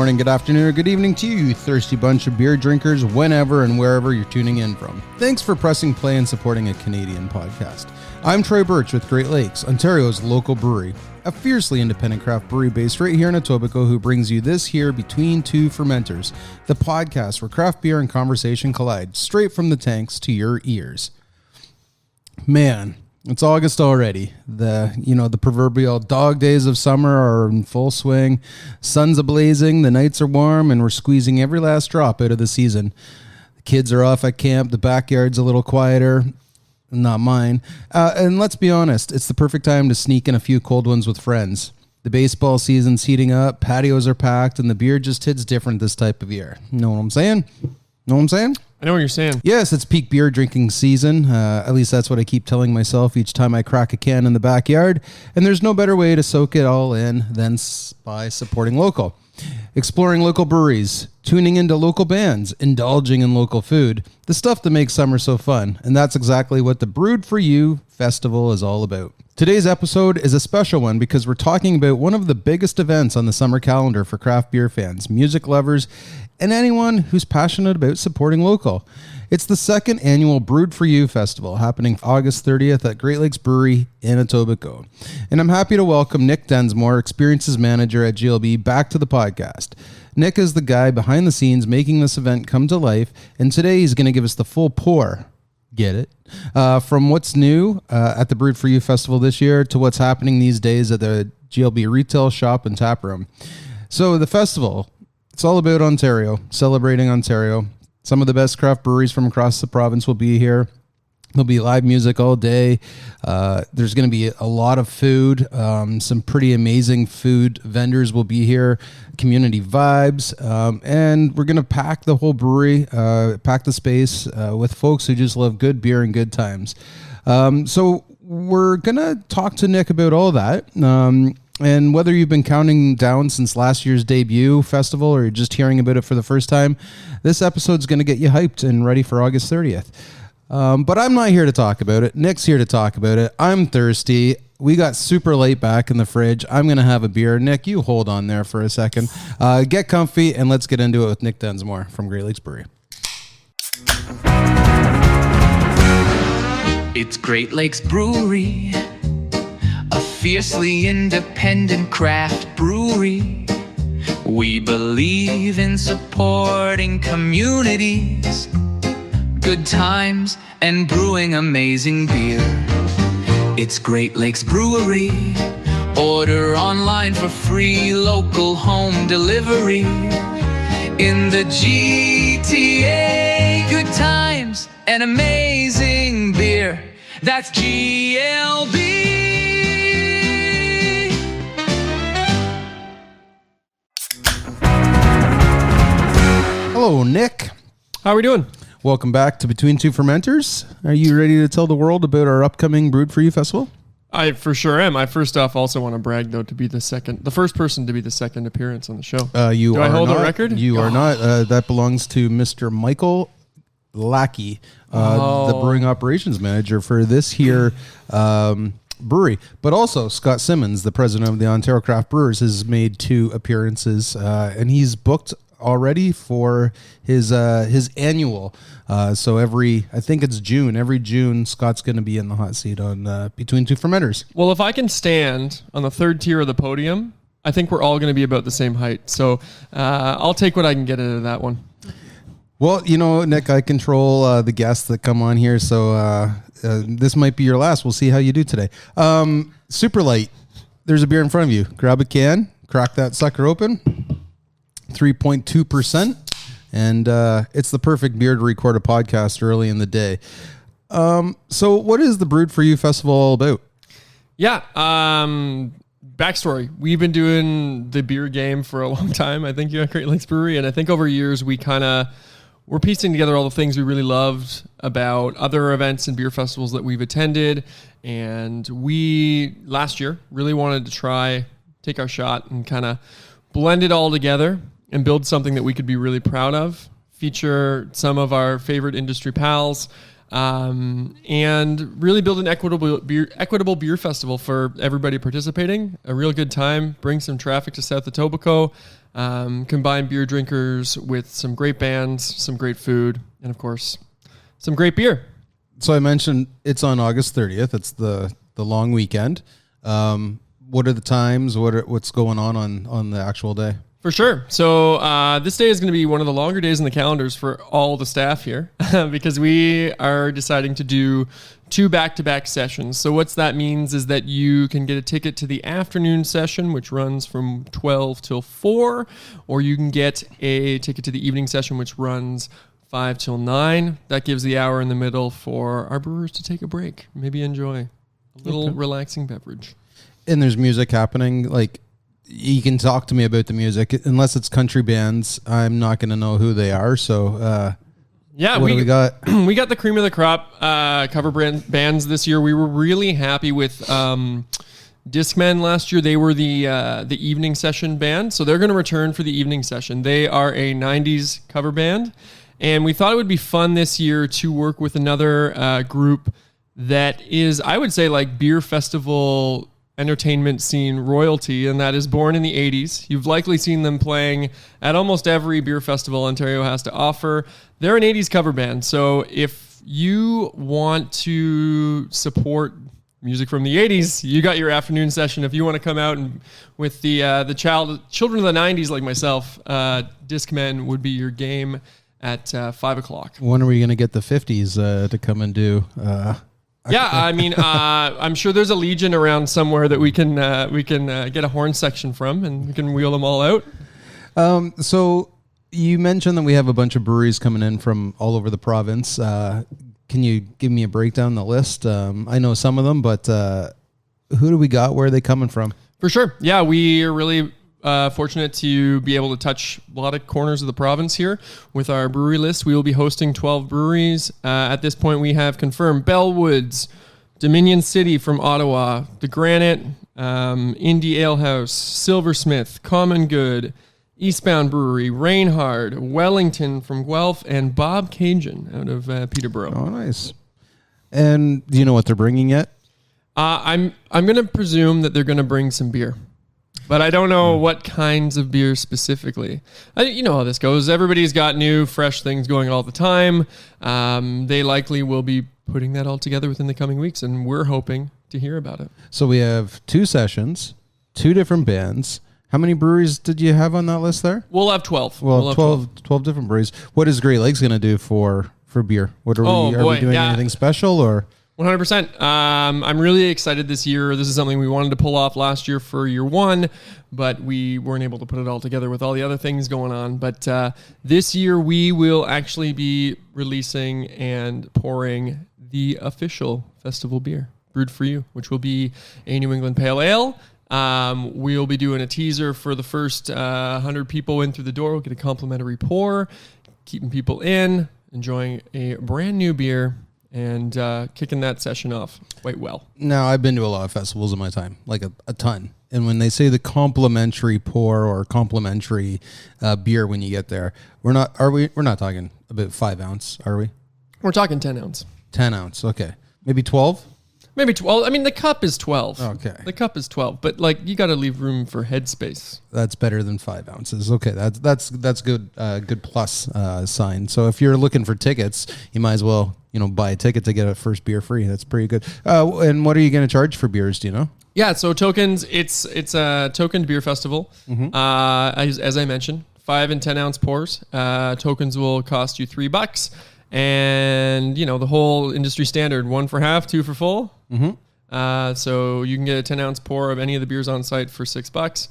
morning, good afternoon, or good evening to you thirsty bunch of beer drinkers whenever and wherever you're tuning in from. Thanks for pressing play and supporting a Canadian podcast. I'm Troy Burtch with Great Lakes, Ontario's local brewery, a fiercely independent craft brewery based right here in Etobicoke who brings you this here Between Two Fermenters, the podcast where craft beer and conversation collide straight from the tanks to your ears. Man, it's August already. The proverbial dog days of summer are in full swing. Sun's a-blazing, the nights are warm, and we're squeezing every last drop out of the season. The kids are off at camp, the backyard's a little quieter. Not mine. And let's be honest, it's the perfect time to sneak in a few cold ones with friends. The baseball season's heating up, patios are packed, and the beer just hits different this type of year. Know what I'm saying? I know what you're saying. Yes, it's peak beer drinking season. At least that's what I keep telling myself each time I crack a can in the backyard. And there's no better way to soak it all in than by supporting local. Exploring local breweries, tuning into local bands, indulging in local food, the stuff that makes summer so fun. And that's exactly what the Brewed For You Festival is all about. Today's episode is a special one because we're talking about one of the biggest events on the summer calendar for craft beer fans, music lovers, and anyone who's passionate about supporting local. It's the second annual Brewed For You Festival happening August 30th at Great Lakes Brewery in Etobicoke. And I'm happy to welcome Nick Densmore, Experiences Manager at GLB, back to the podcast. Nick is the guy behind the scenes making this event come to life, and today he's going to give us the full pour. Get it? From what's new at the Brewed For You Festival this year to what's happening these days at the GLB retail shop and tap room. So the festival, it's all about Ontario, celebrating Ontario. Some of the best craft breweries from across the province will be here. There'll be live music all day. There's going to be a lot of food. Some pretty amazing food vendors will be here. Community vibes. And we're going to pack the whole brewery, pack the space with folks who just love good beer and good times. So we're going to talk to Nick about all that. And whether you've been counting down since last year's debut festival or you're just hearing about it for the first time, this episode's going to get you hyped and ready for August 30th. But I'm not here to talk about it. Nick's here to talk about it. I'm thirsty. We got super late back in the fridge. I'm going to have a beer. Nick, you hold on there for a second. Get comfy and let's get into it with Nick Densmore from Great Lakes Brewery. It's Great Lakes Brewery, a fiercely independent craft brewery. We believe in supporting communities, good times, and brewing amazing beer. It's Great Lakes Brewery. Order online for free local home delivery. In the GTA, good times and amazing beer. That's GLB. Hello, Nick. How are we doing? Welcome back to Between Two Fermenters. Are you ready to tell the world about our upcoming Brewed For You Festival? I for sure am. I first off also want to brag though to be the first person to be the second appearance on the show. Do I hold a record? You are not. That belongs to Mr. Michael Lackey, the brewing operations manager for this here brewery. But also Scott Simmons, the president of the Ontario Craft Brewers, has made 2 appearances, and he's booked already for his annual. So I think it's June. Every June, Scott's going to be in the hot seat on Between Two Fermenters. Well, if I can stand on the third tier of the podium, I think we're all going to be about the same height. So I'll take what I can get out of that one. Well, Nick, I control the guests that come on here, so this might be your last. We'll see how you do today. Super light. There's a beer in front of you. Grab a can, crack that sucker open. 3.2%, and it's the perfect beer to record a podcast early in the day. So what is the Brewed For You Festival all about? Yeah, backstory. We've been doing the beer game for a long time, I think, here at Great Lakes Brewery, and I think over years we're piecing together all the things we really loved about other events and beer festivals that we've attended, and we, last year, really wanted to take our shot and kind of blend it all together and build something that we could be really proud of, feature some of our favorite industry pals, and really build an equitable beer festival for everybody participating. A real good time, bring some traffic to South Etobicoke, combine beer drinkers with some great bands, some great food, and of course, some great beer. So I mentioned it's on August 30th. It's the long weekend. What are the times? What's going on the actual day? For sure. So this day is going to be one of the longer days in the calendars for all the staff here because we are deciding to do 2 back-to-back sessions. So what that means is that you can get a ticket to the afternoon session, which runs from 12 till 4, or you can get a ticket to the evening session, which runs 5 till 9. That gives the hour in the middle for our brewers to take a break, maybe enjoy a little relaxing beverage. And there's music happening. Like, you can talk to me about the music. Unless it's country bands, I'm not going to know who they are. So, yeah, what do we got? We got the cream of the crop cover bands this year. We were really happy with Discmen last year. They were the evening session band, so they're going to return for the evening session. They are a 90s cover band, and we thought it would be fun this year to work with another group that is, I would say, like beer festival entertainment scene royalty, and that is born in the 80s. You've likely seen them playing at almost every beer festival Ontario has to offer. They're an 80s cover band, so if you want to support music from the 80s, you got your afternoon session. If you want to come out and with the children of the 90s like myself, Discmen would be your game at 5 o'clock. When are we going to get the 50s to come and do? Yeah, I mean, I'm sure there's a legion around somewhere that we can get a horn section from, and we can wheel them all out. So you mentioned that we have a bunch of breweries coming in from all over the province. Can you give me a breakdown of the list? I know some of them, but who do we got? Where are they coming from? For sure. Yeah, we are really fortunate to be able to touch a lot of corners of the province here with our brewery list. We will be hosting 12 breweries. At this point, we have confirmed Bellwoods, Dominion City from Ottawa, The Granite, Indie Alehouse, Silversmith, Common Good, Eastbound Brewery, Reinhard, Wellington from Guelph, and Bob Cajun out of Peterborough. Oh, nice. And do you know what they're bringing yet? I'm going to presume that they're going to bring some beer. But I don't know what kinds of beer specifically. You know how this goes. Everybody's got new, fresh things going all the time. They likely will be putting that all together within the coming weeks, and we're hoping to hear about it. So we have 2 sessions, 2 different bands. How many breweries did you have on that list there? We'll have 12. Well, we'll 12 different breweries. What is Great Lakes going to do for beer? What are we doing anything special or? 100%. I'm really excited this year. This is something we wanted to pull off last year for year 1, but we weren't able to put it all together with all the other things going on. But this year we will actually be releasing and pouring the official festival beer, Brewed For You, which will be a New England Pale Ale. We'll be doing a teaser for the first 100 people in through the door. We'll get a complimentary pour, keeping people in, enjoying a brand new beer, and kicking that session off quite well. Now, I've been to a lot of festivals in my time, like a ton. And when they say the complimentary pour or complimentary beer when you get there, we're not talking about 5 ounce, are we? We're talking 10 ounce. 10 ounce, okay. Maybe 12? Maybe 12. I mean, the cup is 12. Okay. The cup is 12, but like you got to leave room for headspace. That's better than 5 ounces. Okay, that's good. Good plus sign. So if you're looking for tickets, you might as well buy a ticket to get a first beer free. That's pretty good. And what are you going to charge for beers? Do you know? Yeah. So tokens. It's a tokened beer festival. Mm-hmm. As I mentioned, 5 and 10 ounce pours. Tokens will cost you $3. And, the whole industry standard, 1 for half, 2 for full. Mm-hmm. So you can get a 10 ounce pour of any of the beers on site for $6.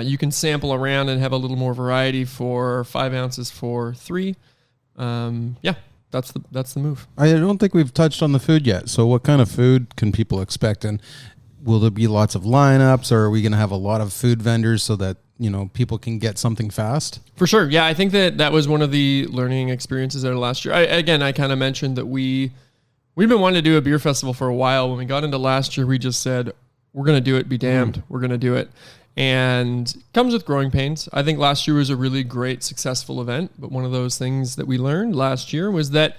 You can sample around and have a little more variety for 5 ounces for $3. Yeah, that's the move. I don't think we've touched on the food yet. So what kind of food can people expect? And will there be lots of lineups, or are we going to have a lot of food vendors so that people can get something fast? For sure. Yeah, I think that was one of the learning experiences out of last year. I kind of mentioned that we've been wanting to do a beer festival for a while. When we got into last year, we just said, we're going to do it, be damned. We're going to do it. And it comes with growing pains. I think last year was a really great, successful event. But one of those things that we learned last year was that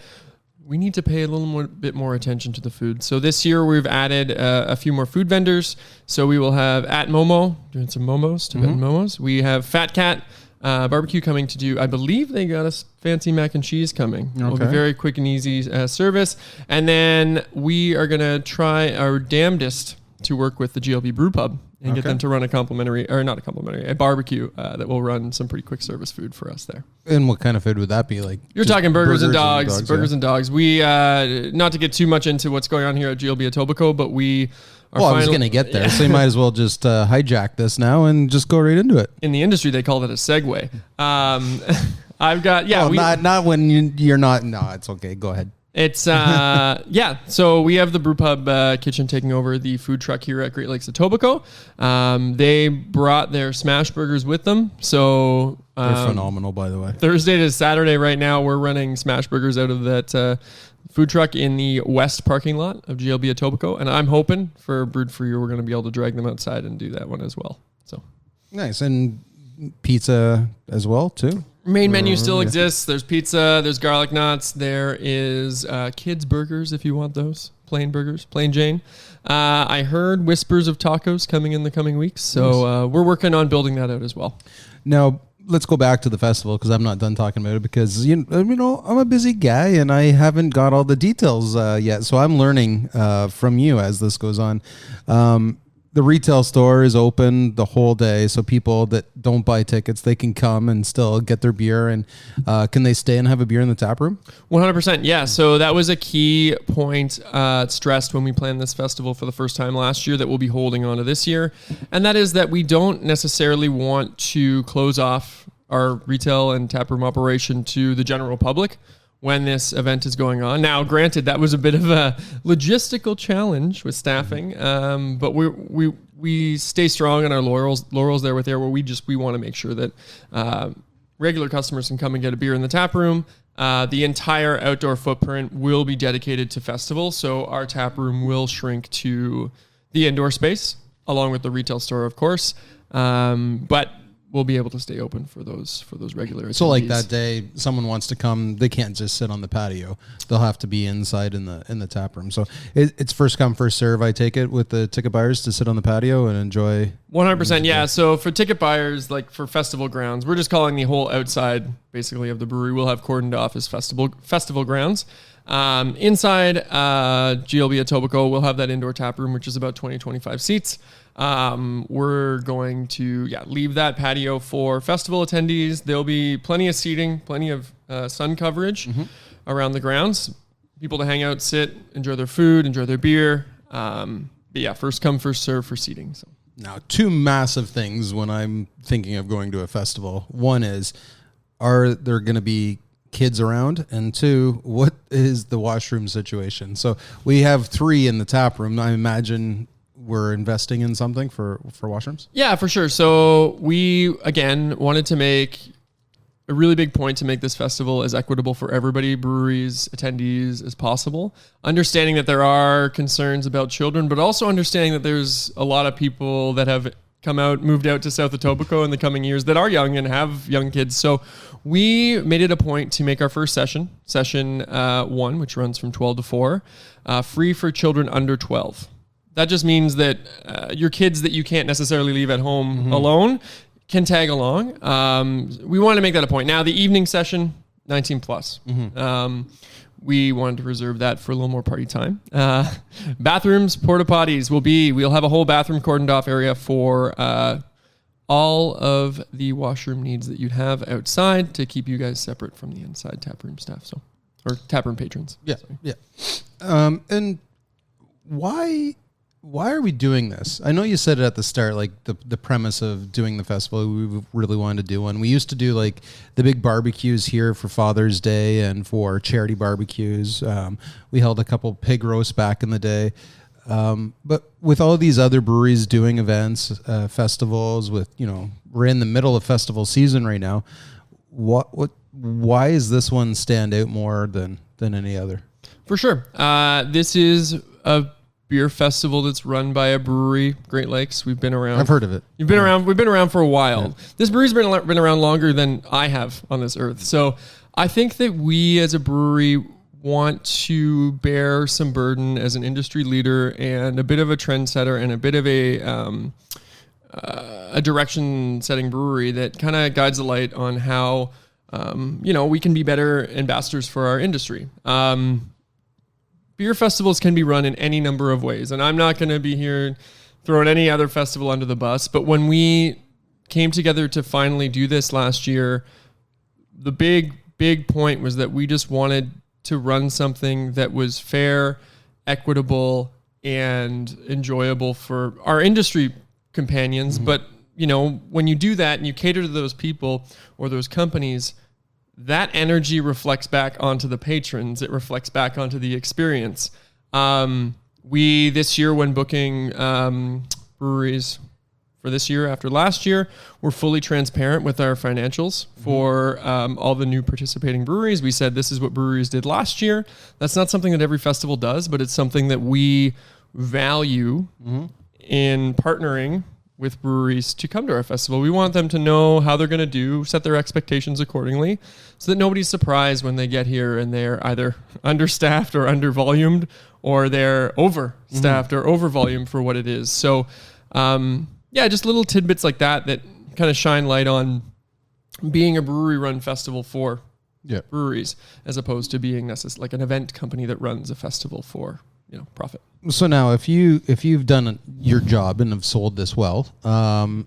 we need to pay a bit more attention to the food. So this year we've added a few more food vendors. So we will have at Momo doing some momos, Tibetan momos. We have Fat Cat barbecue coming to do. I believe they got us fancy mac and cheese coming. Okay. It'll be very quick and easy service. And then we are gonna try our damnedest to work with the GLB Brew Pub and get them to run a barbecue that will run some pretty quick service food for us there. And what kind of food would that be? Like you're talking burgers and dogs. And dogs. We not to get too much into what's going on here at GLB Etobicoke, but we are. Well, I was going to get there, so you might as well just hijack this now and just go right into it. In the industry, they call that a segue. I've got not when you're not. No, it's okay. Go ahead. It's so we have the Brew Pub kitchen taking over the food truck here at Great Lakes Etobicoke. They brought their smash burgers with them, so they're phenomenal, by the way. Thursday to Saturday right now we're running smash burgers out of that food truck in the west parking lot of GLB Etobicoke, and I'm hoping for Brewed For You we're going to be able to drag them outside and do that one as well. So nice. And pizza as well too. Main menu still exists. There's pizza, there's garlic knots, there is kids burgers if you want those. Plain burgers, plain Jane. I heard whispers of tacos coming in the coming weeks, so we're working on building that out as well. Now, let's go back to the festival because I'm not done talking about it because you know I'm a busy guy and I haven't got all the details yet. So I'm learning from you as this goes on. The retail store is open the whole day, so people that don't buy tickets, they can come and still get their beer. And can they stay and have a beer in the tap room? 100%, yeah. So that was a key point stressed when we planned this festival for the first time last year that we'll be holding on to this year. And that is that we don't necessarily want to close off our retail and tap room operation to the general public when this event is going on. Now, granted, that was a bit of a logistical challenge with staffing, but we stay strong on our laurels there with where we want to make sure that regular customers can come and get a beer in the tap room. The entire outdoor footprint will be dedicated to festival, so our tap room will shrink to the indoor space, along with the retail store, of course. But we'll be able to stay open for those regular attendees. So like that day, someone wants to come, they can't just sit on the patio. They'll have to be inside in the tap room. So it's first come, first serve, I take it, with the ticket buyers to sit on the patio and enjoy. 100%, yeah. So for ticket buyers, like for festival grounds, we're just calling the whole outside, basically, of the brewery. We'll have cordoned off as festival grounds. Inside GLB Etobicoke, we'll have that indoor tap room, which is about 20-25 seats. We're going to leave that patio for festival attendees. There'll be plenty of seating, plenty of sun coverage around the grounds. People to hang out, sit, enjoy their food, enjoy their beer. But yeah, first come, first serve for seating. So now, two massive things when I'm thinking of going to a festival. One is, are there going to be kids around? And two, what is the washroom situation? So we have 3 in the tap room. I imagine we're investing in something for washrooms? Yeah, for sure. So we, again, wanted to make a really big point to make this festival as equitable for everybody, breweries, attendees, as possible. Understanding that there are concerns about children, but also understanding that there's a lot of people that have moved out to South Etobicoke in the coming years that are young and have young kids. So we made it a point to make our first session 1, which runs from 12 to 4, free for children under 12. That just means that your kids that you can't necessarily leave at home alone can tag along. We wanted to make that a point. Now, the evening session, 19 plus. We wanted to reserve that for a little more party time. Bathrooms, porta potties we'll have a whole bathroom cordoned off area for all of the washroom needs that you'd have outside to keep you guys separate from the inside taproom staff. Or taproom patrons. Yeah. Sorry. Yeah. And why are we doing this? I know you said it at the start, like the premise of doing the festival, we really wanted to do one. We used to do like the big barbecues here for Father's Day and for charity barbecues. We held a couple pig roasts back in the day. But with all these other breweries doing events, festivals we're in the middle of festival season right now. Why is this one stand out more than any other? For sure. This is a beer festival that's run by a brewery, Great Lakes. We've been around. I've heard of it. You've been around. We've been around for a while. Yeah. This brewery's been around longer than I have on this earth. So I think that we as a brewery want to bear some burden as an industry leader and a bit of a trendsetter and a bit of a direction-setting brewery that kind of guides the light on how, we can be better ambassadors for our industry. Beer festivals can be run in any number of ways, and I'm not going to be here throwing any other festival under the bus, but when we came together to finally do this last year, the big point was that we just wanted to run something that was fair, equitable, and enjoyable for our industry companions. Mm-hmm. But, when you do that and you cater to those people or those companies, that energy reflects back onto the patrons. It reflects back onto the experience. We, this year, when booking breweries for this year after last year, we're fully transparent with our financials for all the new participating breweries. We said this is what breweries did last year. That's not something that every festival does, but it's something that we value in partnering with breweries to come to our festival. We want them to know how they're going to do, set their expectations accordingly, so that nobody's surprised when they get here and they're either understaffed or undervolumed, or they're overstaffed or overvolumed for what it is. So, just little tidbits like that kind of shine light on being a brewery-run festival for breweries, as opposed to being like an event company that runs a festival for profit. So now, if you've done your job and have sold this well, how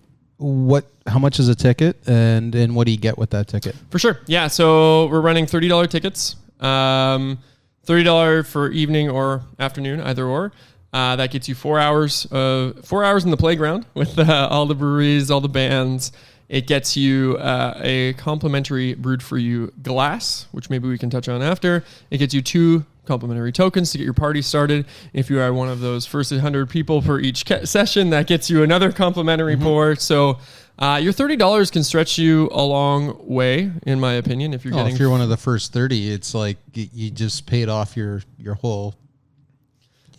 much is a ticket, and what do you get with that ticket? For sure, yeah. So we're running $30 tickets, $30 for evening or afternoon, either or. That gets you 4 hours in the playground with all the breweries, all the bands. It gets you a complimentary Brewed For You glass, which maybe we can touch on after. It gets you 2 complimentary tokens to get your party started. If you are one of those first 100 people for each session, that gets you another complimentary pour. So your $30 can stretch you a long way, in my opinion. If you're one of the first 30, it's like you just paid off your whole.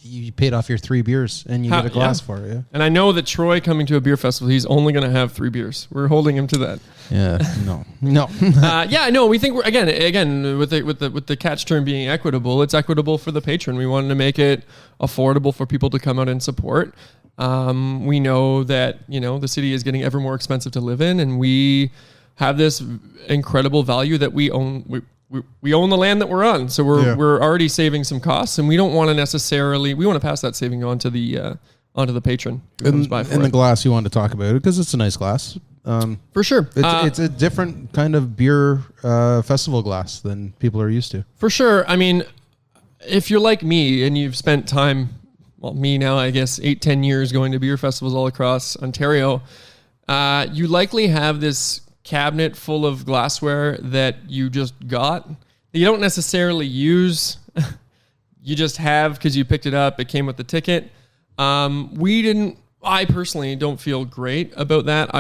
You paid off your 3 beers and you get a glass for it. Yeah. And I know that Troy coming to a beer festival, he's only going to have 3 beers. We're holding him to that. Yeah. No. No. We think we're again with the catch term being equitable. It's equitable for the patron. We wanted to make it affordable for people to come out and support. We know that the city is getting ever more expensive to live in, and we have this incredible value that we own. We own the land that we're on, so we're already saving some costs, and we don't want to we want to pass that saving on to the patron who comes by for the glass you wanted to talk about it because it's a nice glass. For sure. It's a different kind of beer festival glass than people are used to. For sure. I mean, if you're like me and you've spent time, me now, I guess 8-10 years going to beer festivals all across Ontario, you likely have this cabinet full of glassware that you just got, that you don't necessarily use. You just have because you picked it up. It came with the ticket. I personally don't feel great about that.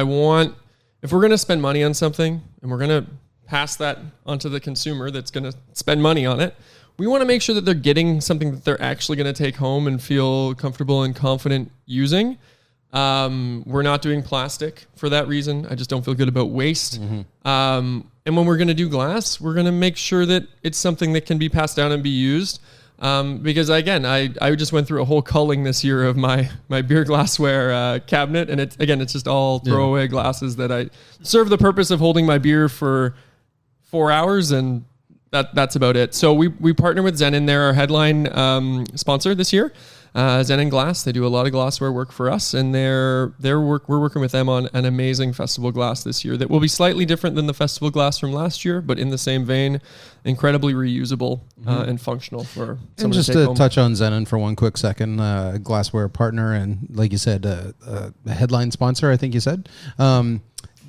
If we're going to spend money on something and we're going to pass that onto the consumer that's going to spend money on it, we want to make sure that they're getting something that they're actually going to take home and feel comfortable and confident using. We're not doing plastic for that reason. I just don't feel good about waste. And when we're going to do glass, we're going to make sure that it's something that can be passed down and be used. Because again, I just went through a whole culling this year of my beer glassware cabinet, and it's just all throwaway glasses that I serve the purpose of holding my beer for 4 hours, and that's about it. So we partner with Zenon. They're our headline sponsor this year. Zenon Glass, they do a lot of glassware work for us, and we're working with them on an amazing festival glass this year that will be slightly different than the festival glass from last year, but in the same vein, incredibly reusable and functional for someone and just to take home. Touch on Zenon for one quick second, glassware partner, and like you said, a headline sponsor, I think you said.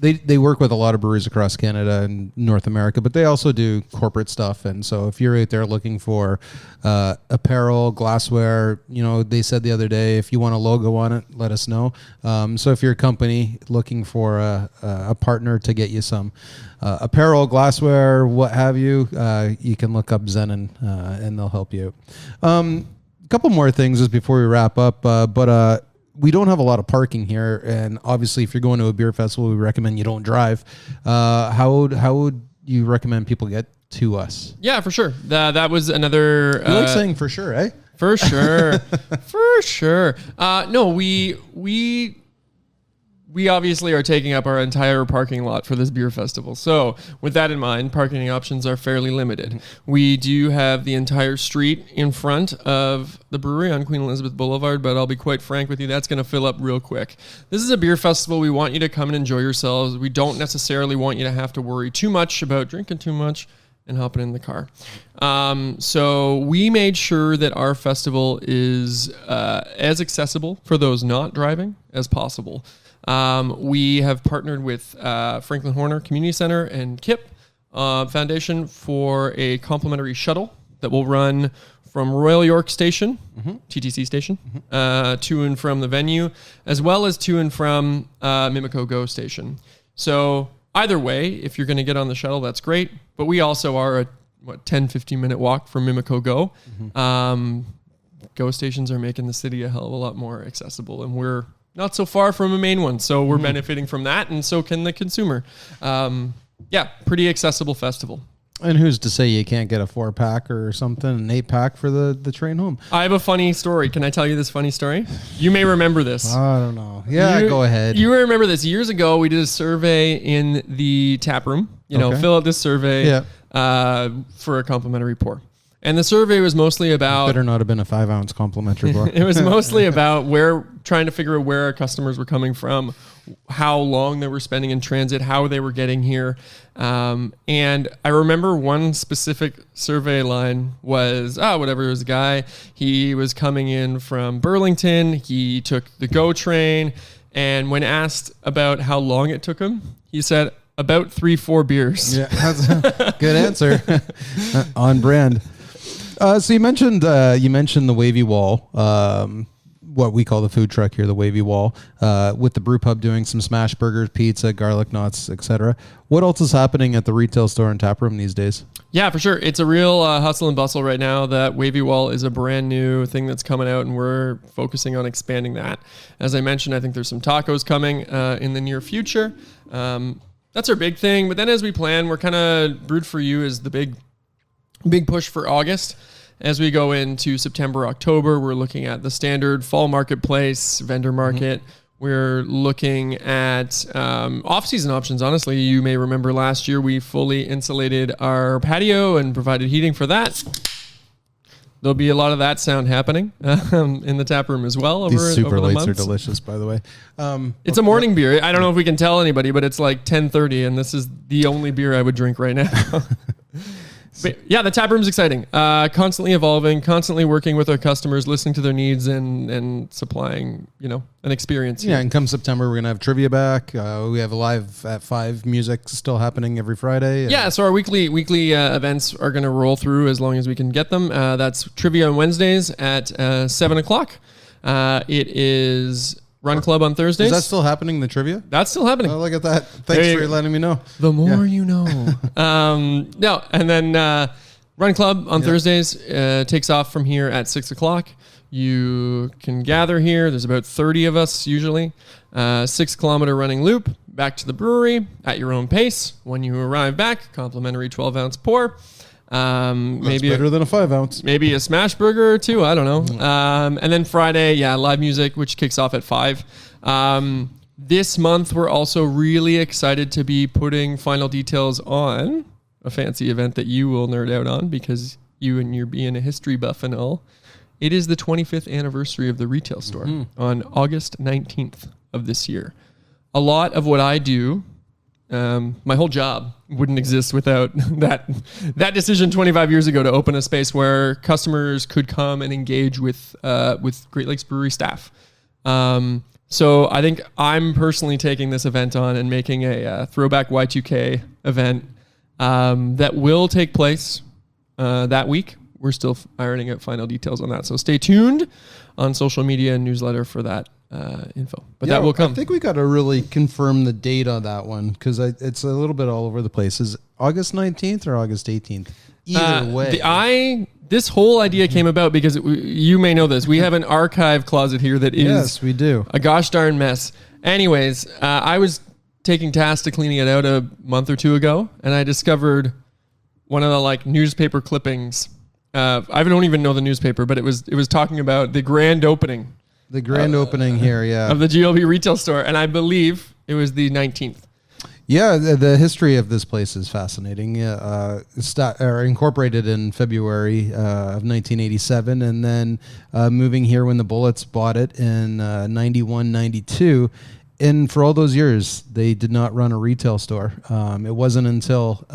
They work with a lot of breweries across Canada and North America, but they also do corporate stuff. And so if you're out there looking for apparel, glassware, they said the other day, if you want a logo on it, let us know. So if you're a company looking for a partner to get you some apparel, glassware, what have you, you can look up Zenon and they'll help you out. A couple more things just before we wrap up, but we don't have a lot of parking here, and obviously, if you're going to a beer festival, we recommend you don't drive. How would you recommend people get to us? Yeah, for sure. That was another. You like saying for sure, eh? For sure, for sure. No, we obviously are taking up our entire parking lot for this beer festival. So with that in mind, parking options are fairly limited. We do have the entire street in front of the brewery on Queen Elizabeth Boulevard, but I'll be quite frank with you, that's going to fill up real quick. This is a beer festival. We want you to come and enjoy yourselves. We don't necessarily want you to have to worry too much about drinking too much and hopping in the car. So we made sure that our festival is as accessible for those not driving as possible. We have partnered with Franklin Horner Community Center and KIP Foundation for a complimentary shuttle that will run from Royal York Station, TTC Station, to and from the venue, as well as to and from Mimico GO Station. So either way, if you're going to get on the shuttle, that's great. But we also are a 10, 15-minute walk from Mimico GO. GO stations are making the city a hell of a lot more accessible, and we're not so far from a main one, so we're benefiting from that, and so can the consumer. Pretty accessible festival. And who's to say you can't get a 4-pack or something, an 8-pack for the train home? I have a funny story. Can I tell you this funny story? You may remember this. I don't know. Yeah, go ahead. You remember this. Years ago, we did a survey in the tap room. Fill out this survey for a complimentary pour. And the survey was mostly about... Better not have been a 5-ounce complimentary bar. It was mostly about trying to figure out where our customers were coming from, how long they were spending in transit, how they were getting here. And I remember one specific survey line was, it was a guy. He was coming in from Burlington. He took the GO train. And when asked about how long it took him, he said, about 3-4 beers. Yeah, that's a good answer. On brand. So you mentioned the Wavy Wall, what we call the food truck here, the Wavy Wall, with the brew pub doing some smash burgers, pizza, garlic knots, etc. What else is happening at the retail store and tap room these days? Yeah, for sure. It's a real hustle and bustle right now. That Wavy Wall is a brand new thing that's coming out, and we're focusing on expanding that. As I mentioned, I think there's some tacos coming in the near future. That's our big thing. But then as we plan, we're kind of Brewed For You is the big push for August. As we go into September, October, we're looking at the standard fall marketplace, vendor market. We're looking at off-season options. Honestly, you may remember last year we fully insulated our patio and provided heating for that. There'll be a lot of that sound happening in the tap room as well. These super lights are delicious, by the way. It's a morning beer. I don't know if we can tell anybody, but it's like 10:30, and this is the only beer I would drink right now. But yeah, the tap room's exciting. Constantly evolving, constantly working with our customers, listening to their needs and supplying, an experience. Yeah, and come September, we're going to have trivia back. We have a live at 5 music still happening every Friday. Yeah, so our weekly events are going to roll through as long as we can get them. That's trivia on Wednesdays at 7 o'clock. It is Run Club on Thursdays. Is that still happening, the trivia? That's still happening. Oh, look at that. Thanks for letting me know. The more you know. And then Run Club on Thursdays takes off from here at 6 o'clock. You can gather here. There's about 30 of us usually. 6-kilometer running loop back to the brewery at your own pace. When you arrive back, complimentary 12-ounce pour. Maybe better than a 5-ounce. Maybe a smash burger or two. I don't know. And then Friday, live music, which kicks off at 5. This month, we're also really excited to be putting final details on a fancy event that you will nerd out on because you're being a history buff and all. It is the 25th anniversary of the retail store on August 19th of this year. A lot of what I do, my whole job wouldn't exist without that decision 25 years ago to open a space where customers could come and engage with Great Lakes Brewery staff. So I think I'm personally taking this event on and making a throwback Y2K event that will take place that week. We're still ironing out final details on that. So stay tuned on social media and newsletter for that info. But that will come. I think we got to really confirm the date on that one because it's a little bit all over the place. Is it August 19th or August 18th? Either way. This whole idea came about because you may know this. We have an archive closet here that is we do. A gosh darn mess. Anyways, I was taking task to cleaning it out a month or two ago, and I discovered one of the like newspaper clippings. I don't even know the newspaper, but it was talking about the grand opening. The grand opening here, yeah. Of the GLB retail store, and I believe it was the 19th. Yeah, the history of this place is fascinating. Incorporated in February of 1987, and then moving here when the Bullets bought it in 91, 92. And for all those years, they did not run a retail store. It wasn't until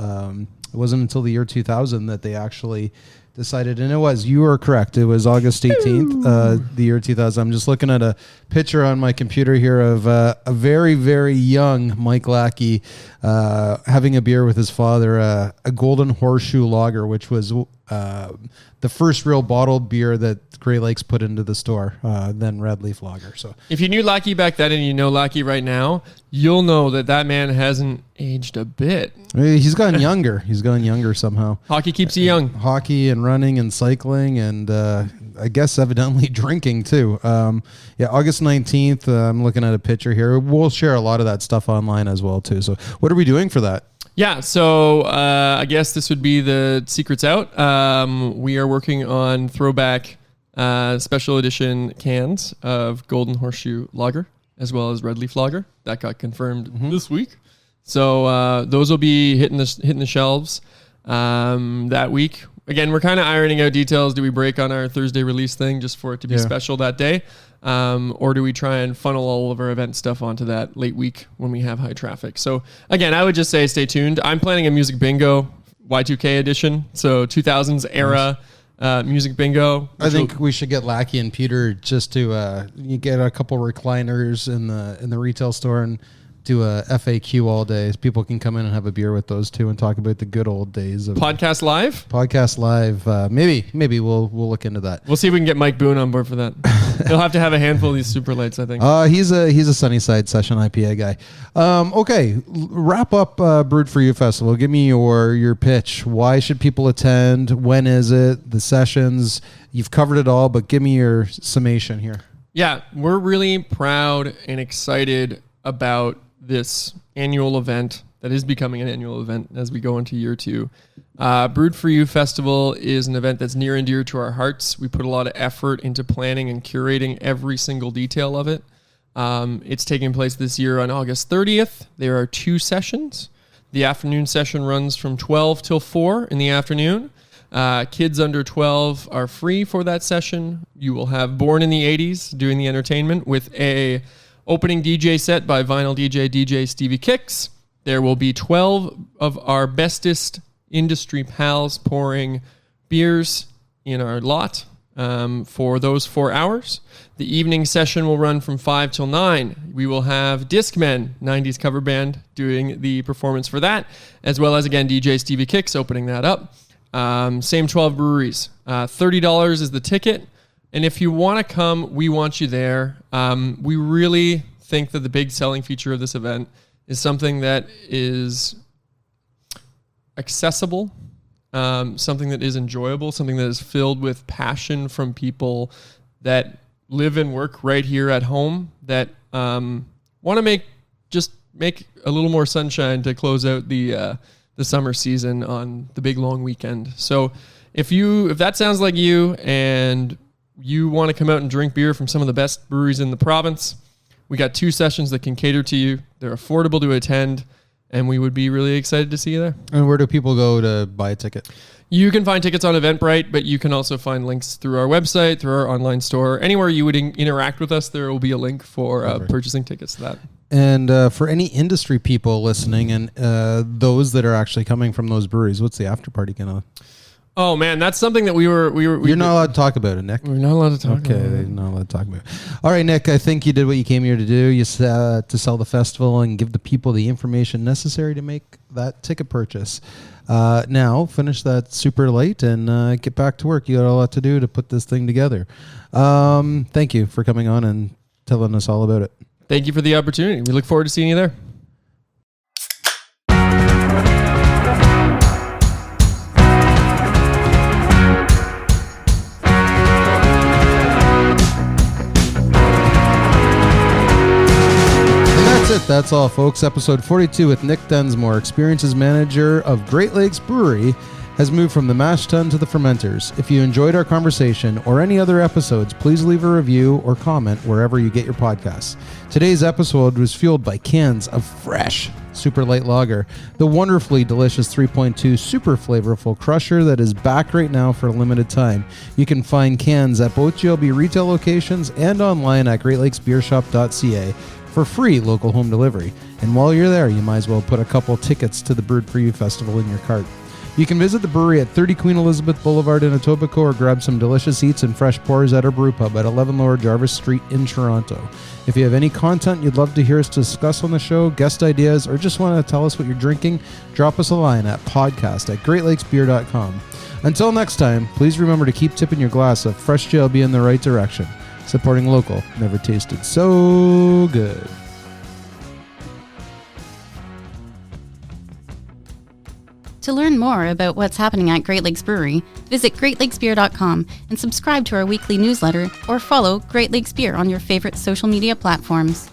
the year 2000 that they actually decided, and you were correct. It was August 18th, the year 2000. I'm just looking at a picture on my computer here of a very, very young Mike Lackey having a beer with his father, a Golden Horseshoe Lager, which was the first real bottled beer that Great Lakes put into the store, then Red Leaf Lager. So if you knew Lackey back then and you know Lackey right now, you'll know that man hasn't aged a bit. He's gotten younger. He's gotten younger somehow. Hockey keeps you young. Hockey and running and cycling and I guess evidently drinking too. August 19th, I'm looking at a picture here. We'll share a lot of that stuff online as well too. So what are we doing for that? Yeah, so I guess this would be the secrets out. We are working on throwback special edition cans of Golden Horseshoe Lager as well as Red Leaf Lager. That got confirmed this week. So those will be hitting the shelves that week. Again, we're kind of ironing out details. Do we break on our Thursday release thing just for it to be special that day? Or do we try and funnel all of our event stuff onto that late week when we have high traffic? So again, I would just say stay tuned. I'm planning a music bingo Y2K edition. So 2000s era music bingo. I think we should get Lackey and Peter just to you get a couple recliners in the retail store and do a FAQ all day. People can come in and have a beer with those two and talk about the good old days of Podcast Live. Maybe we'll look into that. We'll see if we can get Mike Boone on board for that. He'll have to have a handful of these super lights, I think. He's a Sunnyside Session IPA guy. Okay, wrap up Brewed For You Festival. Give me your pitch. Why should people attend? When is it? The sessions. You've covered it all, but give me your summation here. Yeah, we're really proud and excited about this annual event that is becoming an annual event as we go into year 2. Brewed For You Festival is an event that's near and dear to our hearts. We put a lot of effort into planning and curating every single detail of it. It's taking place this year on August 30th. There are 2 sessions. The afternoon session runs from 12 till 4 in the afternoon. Kids under 12 are free for that session. You will have Born in the 80s doing the entertainment with a opening DJ set by vinyl DJ Stevie Kicks. There will be 12 of our bestest industry pals pouring beers in our lot for those 4 hours. The evening session will run from 5 till 9. We will have Discmen, 90s cover band, doing the performance for that, as well as, again, DJ Stevie Kicks opening that up. Same 12 breweries. $30 is the ticket. And if you want to come, we want you there. We really think that the big selling feature of this event is something that is accessible, something that is enjoyable, something that is filled with passion from people that live and work right here at home, that want to make a little more sunshine to close out the summer season on the big long weekend. So if that sounds like you and you want to come out and drink beer from some of the best breweries in the province, we got 2 sessions that can cater to you. They're affordable to attend, and we would be really excited to see you there. And where do people go to buy a ticket? You can find tickets on Eventbrite, but you can also find links through our website, through our online store. Anywhere you would interact with us, there will be a link for purchasing tickets to that. And for any industry people listening and those that are actually coming from those breweries, what's the after party going to... Oh man, that's something that we You're not allowed to talk about it, Nick. We're not allowed to talk about it. Okay, not allowed to talk about it. All right, Nick, I think you did what you came here to do. You to sell the festival and give the people the information necessary to make that ticket purchase. Now, finish that super light and get back to work. You got a lot to do to put this thing together. Thank you for coming on and telling us all about it. Thank you for the opportunity. We look forward to seeing you there. That's all, folks. Episode 42 with Nick Densmore, Experiences Manager of Great Lakes Brewery, has moved from the mash tun to the fermenters. If you enjoyed our conversation or any other episodes, please leave a review or comment wherever you get your podcasts. Today's episode was fueled by cans of fresh super light lager, the wonderfully delicious 3.2 super flavorful crusher that is back right now for a limited time. You can find cans at both GLB retail locations and online at greatlakesbeershop.ca for free local home delivery. And while you're there, you might as well put a couple tickets to the Brewed For You Festival in your cart. You can visit the brewery at 30 Queen Elizabeth Boulevard in Etobicoke or grab some delicious eats and fresh pours at our brew pub at 11 Lower Jarvis Street in Toronto. If you have any content you'd love to hear us discuss on the show, guest ideas, or just want to tell us what you're drinking, drop us a line at podcast@greatlakesbeer.com. Until next time, please remember to keep tipping your glass of fresh GLB in the right direction. Supporting local never tasted so good. To learn more about what's happening at Great Lakes Brewery, visit greatlakesbeer.com and subscribe to our weekly newsletter or follow Great Lakes Beer on your favorite social media platforms.